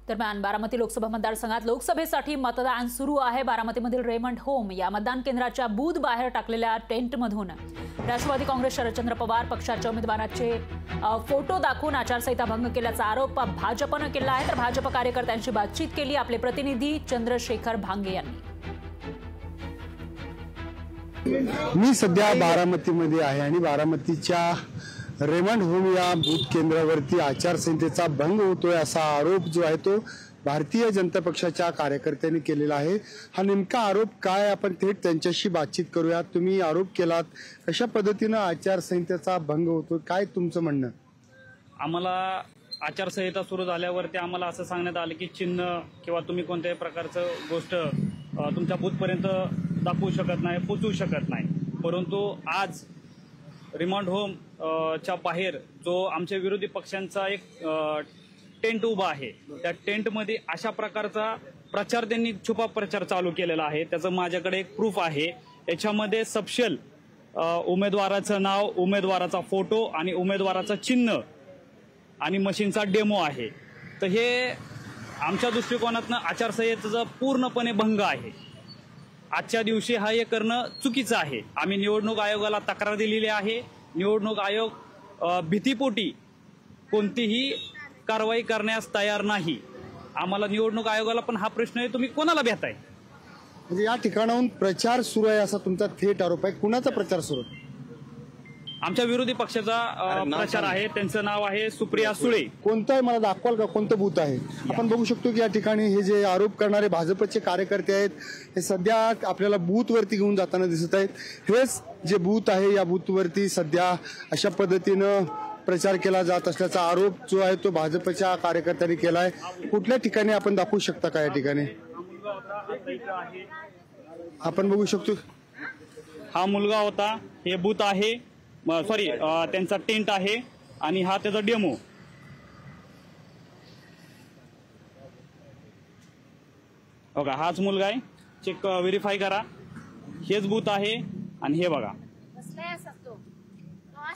दरम्यान बारामती लोकसभा मतदारसंघात लोकसभेसाठी मतदान सुरू आहे। बारामतीमधील रेमंड होम या मतदान केंद्राच्या बूथ बाहेर टाकलेल्या टेंटमधून राष्ट्रवादी काँग्रेस शरदचंद्र पवार पक्षाच्या उमेदवाराचे फोटो दाखवून आचारसंहिता भंग केल्याचा आरोप भाजपने केला आहे। तर भाजप कार्यकर्त्यांशी बातचीत केली आपले प्रतिनिधी चंद्रशेखर भांगे यांनी। मी सध्या बारामतीमध्ये आहे आणि बारामतीच्या रेमंड होम या बूथ केंद्रावरती आचारसंहितेचा भंग होतोय असा आरोप जो आहे तो भारतीय जनता पक्षाच्या कार्यकर्त्यांनी केलेला आहे। हा नेमका आरोप काय आपण थेट त्यांच्याशी बातचीत करूया। तुम्ही आरोप केलात, कशा पद्धतीने आचारसंहितेचा भंग होतो, काय तुमचं म्हणणं? आम्हाला आचारसंहिता सुरू झाल्यावरती आम्हाला असं सांगण्यात आलं की चिन्ह किंवा तुम्ही कोणत्याही प्रकारचं गोष्ट तुमच्या बूथपर्यंत दाखवू शकत नाही, पोचवू शकत नाही। परंतु आज रिमांड होम च्या बाहेर जो आमच्या विरोधी पक्षांचा एक टेंट उभा आहे, त्या टेंटमध्ये अशा प्रकारचा प्रचार त्यांनी छुपा प्रचार चालू केलेला आहे। त्याचं माझ्याकडे एक प्रूफ आहे। याच्यामध्ये सपशेल उमेदवाराचं नाव, उमेदवाराचा फोटो आणि उमेदवाराचं चिन्ह आणि मशीनचा डेमो आहे। तर हे आमच्या दृष्टिकोनातनं आचारसंहितेचा पूर्णपणे भंग आहे। आजच्या दिवशी हा हे करणं चुकीचं आहे। आम्ही निवडणूक आयोगाला तक्रार दिलेली आहे। निवडणूक आयोग भीतीपोटी कोणतीही कारवाई करण्यास तयार नाही। आम्हाला निवडणूक आयोगाला पण हा प्रश्न आहे, तुम्ही कोणाला भेटाय? म्हणजे या ठिकाणाहून प्रचार सुरू आहे असा तुमचा थेट आरोप आहे। कुणाचा प्रचार सुरू? आमच्या विरोधी पक्षाचा प्रचार आहे। त्यांचं नाव आहे सुप्रिया सुळे। कोणतं आहे मला दाखवाल का? कोणतं बूथ आहे? आपण बघू शकतो की या ठिकाणी हे जे आरोप करणारे भाजपचे कार्यकर्ते आहेत हे सध्या आपल्याला बूथवरती घेऊन जाताना दिसत आहेत। हेच जे बूथ आहे या बूथवरती सध्या अशा पद्धतीनं प्रचार केला जात असल्याचा आरोप जो आहे तो भाजपच्या कार्यकर्त्यांनी केला आहे। कुठल्या ठिकाणी आपण दाखवू शकता का? या ठिकाणी आपण बघू शकतो हा मुलगा होता, हे बूथ आहे, सॉरी त्यांचा टेंट आहे आणि हा त्याचा डेमो। बघा हाच मुलगा आहे, चेक व्हेरीफाय करा। हेच बूथ आहे आणि हे बघा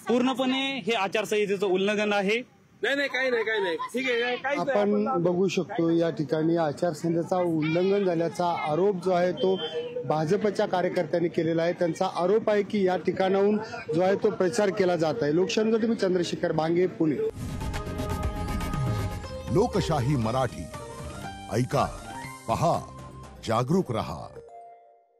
पूर्णपणे हे आचारसंहितेचं उल्लंघन आहे। नाही काही नाही ठीक आहे। आपण बघू शकतो या ठिकाणी आचारसंहितेचा उल्लंघन झाल्याचा आरोप जो आहे तो भाजपच्या कार्यकर्त्यांनी केलेला आहे। त्यांचा आरोप आहे की या ठिकाणाहून जो आहे तो प्रचार केला जात आहे। लोकशाहीसाठी मी चंद्रशेखर भांगे, पुणे। लोकशाही मराठी ऐका, पहा, जागरूक रहा।